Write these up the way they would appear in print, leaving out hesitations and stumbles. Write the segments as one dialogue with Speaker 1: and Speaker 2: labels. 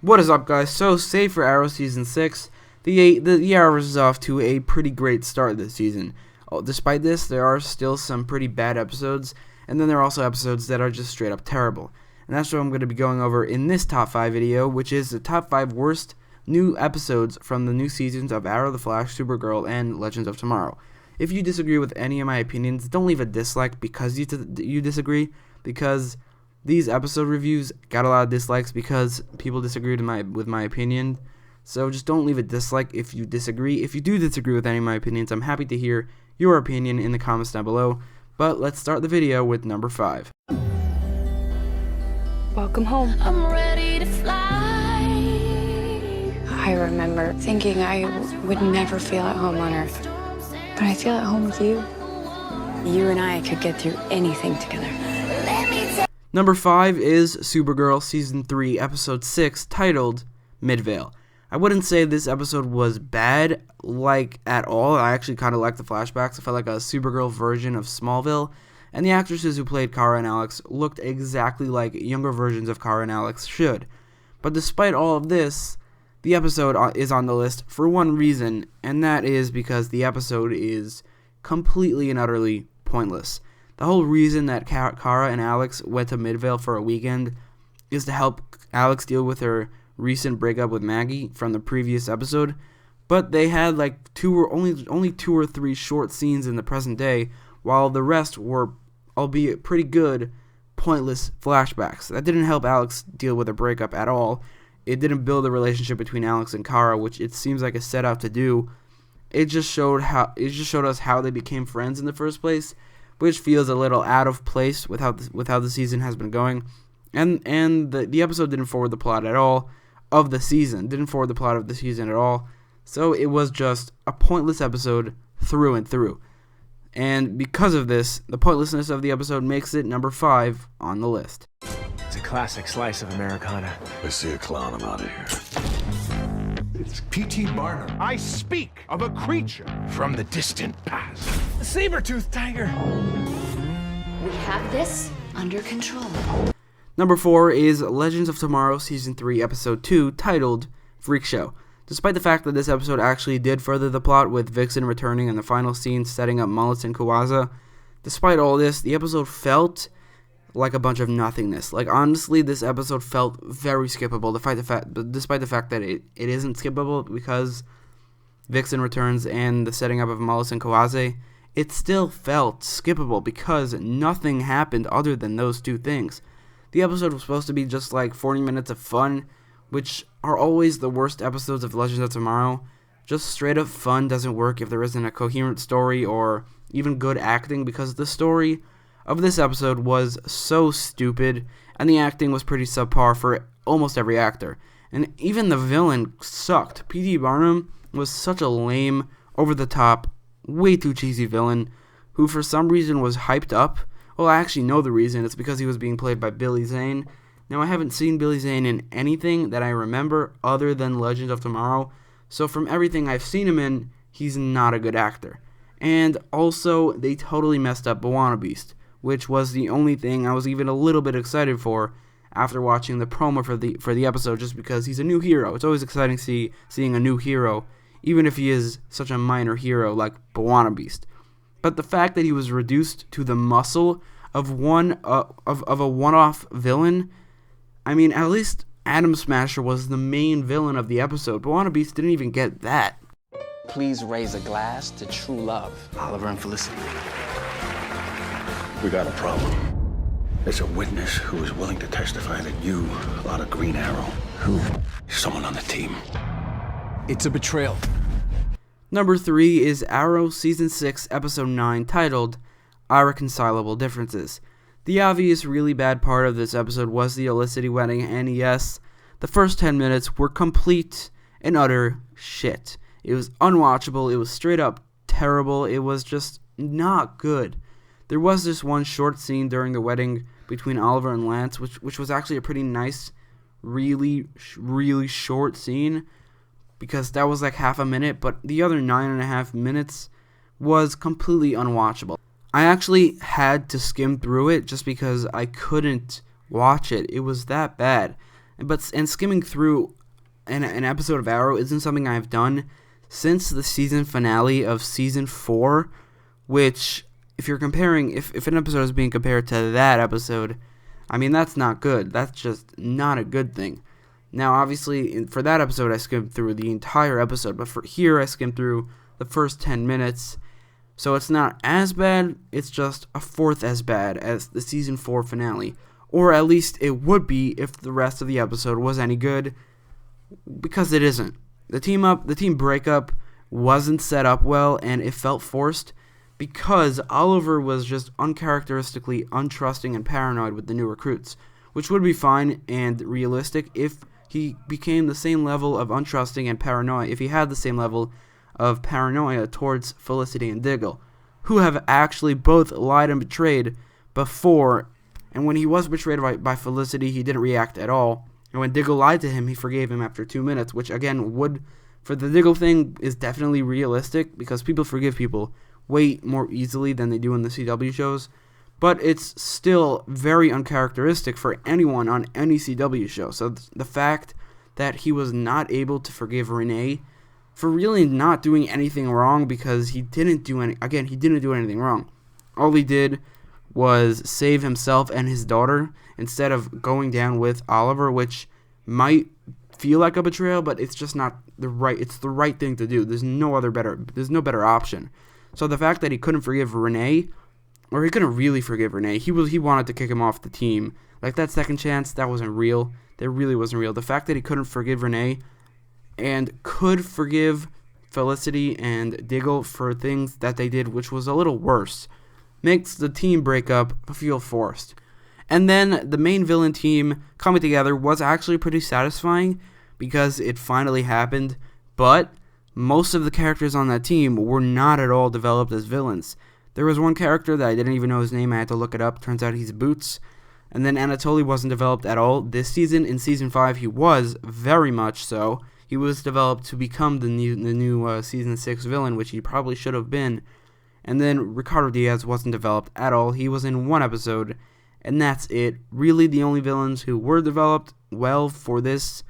Speaker 1: What is up, guys? So, save for Arrow Season 6, the Arrowverse is off to a pretty great start this season. Despite this, there are still some pretty bad episodes, and then there are also episodes that are just straight up terrible. And that's what I'm going to be going over in this top 5 video, which is the top 5 worst new episodes from the new seasons of Arrow, The Flash, Supergirl, and Legends of Tomorrow. If you disagree with any of my opinions, don't leave a dislike because you disagree, because these episode reviews got a lot of dislikes because people disagreed with my opinion. So just don't leave a dislike if you disagree. If you do disagree with any of my opinions, I'm happy to hear your opinion in the comments down below. But let's start the video with number 5.
Speaker 2: Welcome home.
Speaker 3: I'm ready to fly.
Speaker 2: I remember thinking I would never feel at home on Earth. But I feel at home with you. You and I could get through anything together.
Speaker 1: Number 5 is Supergirl Season 3, Episode 6, titled Midvale. I wouldn't say this episode was bad, at all. I actually kind of like the flashbacks. I felt like a Supergirl version of Smallville, and the actresses who played Kara and Alex looked exactly like younger versions of Kara and Alex should. But despite all of this, the episode is on the list for one reason, and that is because the episode is completely and utterly pointless. The whole reason that Kara and Alex went to Midvale for a weekend is to help Alex deal with her recent breakup with Maggie from the previous episode, but they had only 2 or 3 short scenes in the present day, while the rest were, albeit pretty good, pointless flashbacks. That didn't help Alex deal with her breakup at all. It didn't build a relationship between Alex and Kara, which it seems like it's set out to do. It just showed us how they became friends in the first place, which feels a little out of place with how the season has been going. And the episode didn't forward the plot at all of the season. Didn't forward the plot of the season at all. So it was just a pointless episode through and through. And because of this, the pointlessness of the episode makes it number 5 on the list.
Speaker 4: It's a classic slice of Americana.
Speaker 5: I see a clown, I'm out of here.
Speaker 6: It's P.T. Barnum.
Speaker 4: I speak of a creature from the distant past. A saber-toothed tiger.
Speaker 3: We have this under control.
Speaker 1: Number 4 is Legends of Tomorrow Season 3, Episode 2, titled Freakshow. Despite the fact that this episode actually did further the plot with Vixen returning and the final scene setting up Mullets and Kawaza, despite all this, the episode felt like a bunch of nothingness. Honestly, this episode felt very skippable, despite the fact that it isn't skippable because Vixen returns and the setting up of Mullets and Kawaza. It still felt skippable because nothing happened other than those 2 things. The episode was supposed to be just 40 minutes of fun, which are always the worst episodes of Legends of Tomorrow. Just straight up fun doesn't work if there isn't a coherent story or even good acting, because the story of this episode was so stupid and the acting was pretty subpar for almost every actor. And even the villain sucked. P.T. Barnum was such a lame, over-the-top, way too cheesy villain who for some reason was hyped up. Well, I actually know the reason. It's because he was being played by Billy Zane. Now, I haven't seen Billy Zane in anything that I remember other than Legends of Tomorrow, so from everything I've seen him in, he's not a good actor. And also, they totally messed up B'wana Beast, which was the only thing I was even a little bit excited for after watching the promo for the episode, just because he's a new hero. It's always exciting seeing a new hero, even if he is such a minor hero like B'wana Beast. But the fact that he was reduced to the muscle of a one-off villain, I mean, at least Atom Smasher was the main villain of the episode. B'wana Beast didn't even get that.
Speaker 7: Please raise a glass to true love, Oliver and Felicity.
Speaker 5: We got a problem. There's a witness who is willing to testify that you are the Green Arrow.
Speaker 7: Who?
Speaker 5: Someone on the team.
Speaker 4: It's a betrayal.
Speaker 1: Number 3 is Arrow Season 6, Episode 9, titled Irreconcilable Differences. The obvious really bad part of this episode was the Felicity wedding, and yes, the first 10 minutes were complete and utter shit. It was unwatchable, it was straight up terrible, it was just not good. There was this one short scene during the wedding between Oliver and Lance, which was actually a pretty nice, really short scene, because that was half a minute, but the other 9.5 minutes was completely unwatchable. I actually had to skim through it just because I couldn't watch it. It was that bad. and skimming through an episode of Arrow isn't something I've done since the season finale of season 4, which, if you're comparing, if an episode is being compared to that episode, I mean, that's not good. That's just not a good thing. Now, obviously, for that episode, I skimmed through the entire episode, but for here, I skimmed through the first 10 minutes, so it's not as bad, it's just a fourth as bad as the season 4 finale, or at least it would be if the rest of the episode was any good, because it isn't. The team breakup wasn't set up well, and it felt forced, because Oliver was just uncharacteristically untrusting and paranoid with the new recruits, which would be fine and realistic if he became the same level of untrusting and paranoia, if he had the same level of paranoia towards Felicity and Diggle, who have actually both lied and betrayed before, and when he was betrayed by Felicity, he didn't react at all, and when Diggle lied to him, he forgave him after 2 minutes, which again for the Diggle thing is definitely realistic, because people forgive people way more easily than they do in the CW shows, but it's still very uncharacteristic for anyone on any CW show. So the fact that he was not able to forgive Renee for really not doing anything wrong, because he didn't do anything wrong. All he did was save himself and his daughter instead of going down with Oliver, which might feel like a betrayal, but it's just not the right thing to do. There's no better option. So the fact that he couldn't forgive Renee, or he couldn't really forgive Renee, he wanted to kick him off the team. Like, that second chance, that wasn't real. That really wasn't real. The fact that he couldn't forgive Renee and could forgive Felicity and Diggle for things that they did, which was a little worse, makes the team breakup feel forced. And then the main villain team coming together was actually pretty satisfying, because it finally happened, but most of the characters on that team were not at all developed as villains. There was one character that I didn't even know his name, I had to look it up, turns out he's Boots. And then Anatoly wasn't developed at all this season. In season 5 he was, very much so. He was developed to become the new season 6 villain, which he probably should have been. And then Ricardo Diaz wasn't developed at all. He was in one episode, and that's it. Really, the only villains who were developed well for this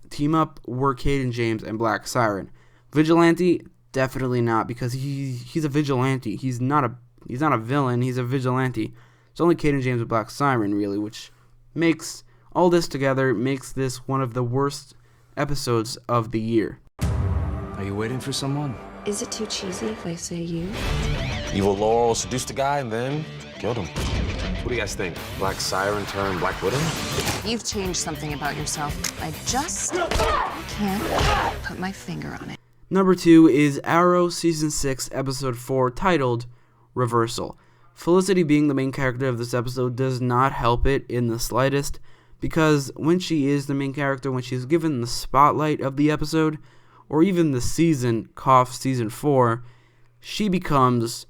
Speaker 1: team up were Caden James and Black Siren. Vigilante, definitely not, because he's a vigilante. He's not a villain. He's a vigilante. It's only Caden James and Black Siren, really, which makes all this together makes this one of the worst episodes of the year.
Speaker 8: Are you waiting for someone?
Speaker 2: Is it too cheesy if I say you?
Speaker 8: Evil Laurel seduced the guy and then killed him. What do you guys think? Black Siren turned Black Widow?
Speaker 9: You've changed something about yourself. I just can't put my finger on it.
Speaker 1: Number 2 is Arrow Season 6, Episode 4, titled Reversal. Felicity being the main character of this episode does not help it in the slightest, because when she is the main character, when she's given the spotlight of the episode, or even the season, season 4, she becomes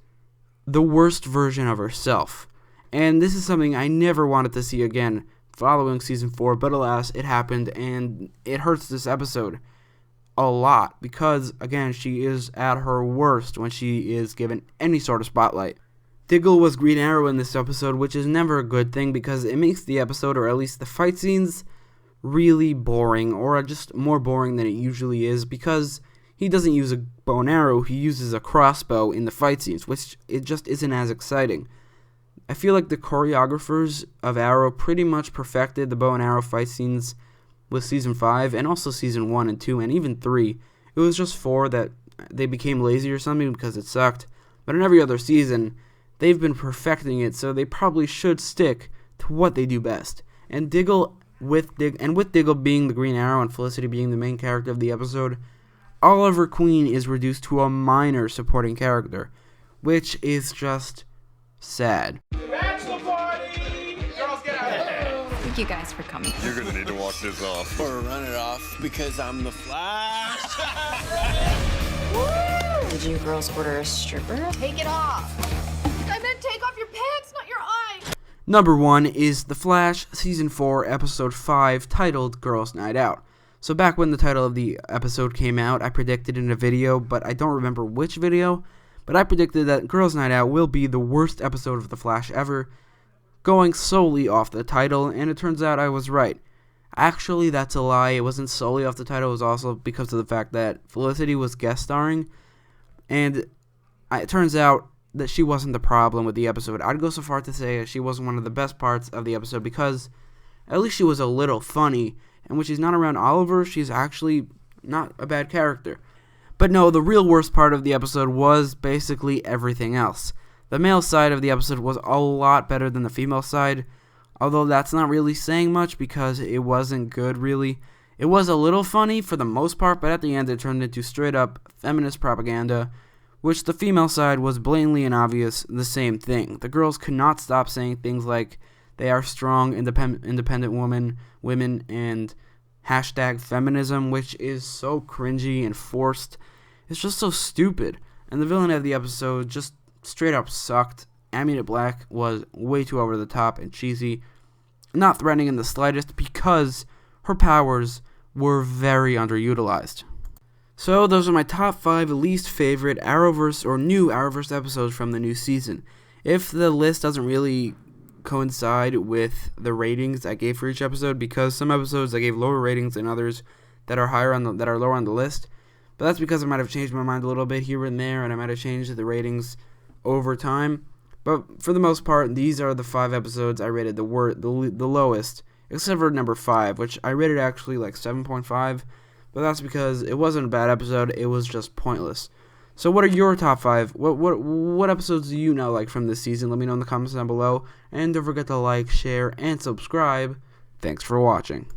Speaker 1: the worst version of herself. And this is something I never wanted to see again following season 4, but alas, it happened, and it hurts this episode a lot, because, again, she is at her worst when she is given any sort of spotlight. Diggle was Green Arrow in this episode, which is never a good thing, because it makes the episode, or at least the fight scenes, really boring, or just more boring than it usually is, because he doesn't use a bow and arrow, he uses a crossbow in the fight scenes, which it just isn't as exciting. I feel like the choreographers of Arrow pretty much perfected the bow and arrow fight scenes with Season 5, and also Season 1 and 2, and even 3. It was just 4 that they became lazy or something because it sucked, but in every other season, they've been perfecting it, so they probably should stick to what they do best. And with Diggle being the Green Arrow and Felicity being the main character of the episode, Oliver Queen is reduced to a minor supporting character, which is just sad.
Speaker 4: Bachelor party! Girls, get out!
Speaker 2: Thank you guys for coming.
Speaker 4: You're gonna need to walk this off.
Speaker 10: Or run it off, because I'm the Flash.
Speaker 2: Did you girls order a stripper?
Speaker 3: Take it off. I meant take off your pants, not your eyes.
Speaker 1: Number 1 is The Flash, Season 4, Episode 5, titled Girls' Night Out. So back when the title of the episode came out, I predicted in a video, but I don't remember which video, but I predicted that Girls' Night Out will be the worst episode of The Flash ever, going solely off the title, and it turns out I was right. Actually, that's a lie. It wasn't solely off the title. It was also because of the fact that Felicity was guest starring, and it turns out that she wasn't the problem with the episode. I'd go so far to say she wasn't one of the best parts of the episode because at least she was a little funny, and when she's not around Oliver, she's actually not a bad character. But no, the real worst part of the episode was basically everything else. The male side of the episode was a lot better than the female side, although that's not really saying much because it wasn't good really. It was a little funny for the most part, but at the end it turned into straight up feminist propaganda, which the female side was blatantly and obvious the same thing. The girls could not stop saying things like they are strong, independent women, and hashtag feminism, which is so cringy and forced. It's just so stupid. And the villain of the episode just straight up sucked. Ammonite Black was way too over the top and cheesy, not threatening in the slightest because her powers were very underutilized. So those are my top 5 least favorite Arrowverse or new Arrowverse episodes from the new season. If the list doesn't really coincide with the ratings I gave for each episode, because some episodes I gave lower ratings than others that are lower on the list, but that's because I might have changed my mind a little bit here and there, and I might have changed the ratings over time. But for the most part, these are the 5 episodes I rated the lowest, except for number 5, which I rated actually like 7.5. But that's because it wasn't a bad episode, it was just pointless. So what are your top 5? What episodes do you now like from this season? Let me know in the comments down below. And don't forget to like, share, and subscribe. Thanks for watching.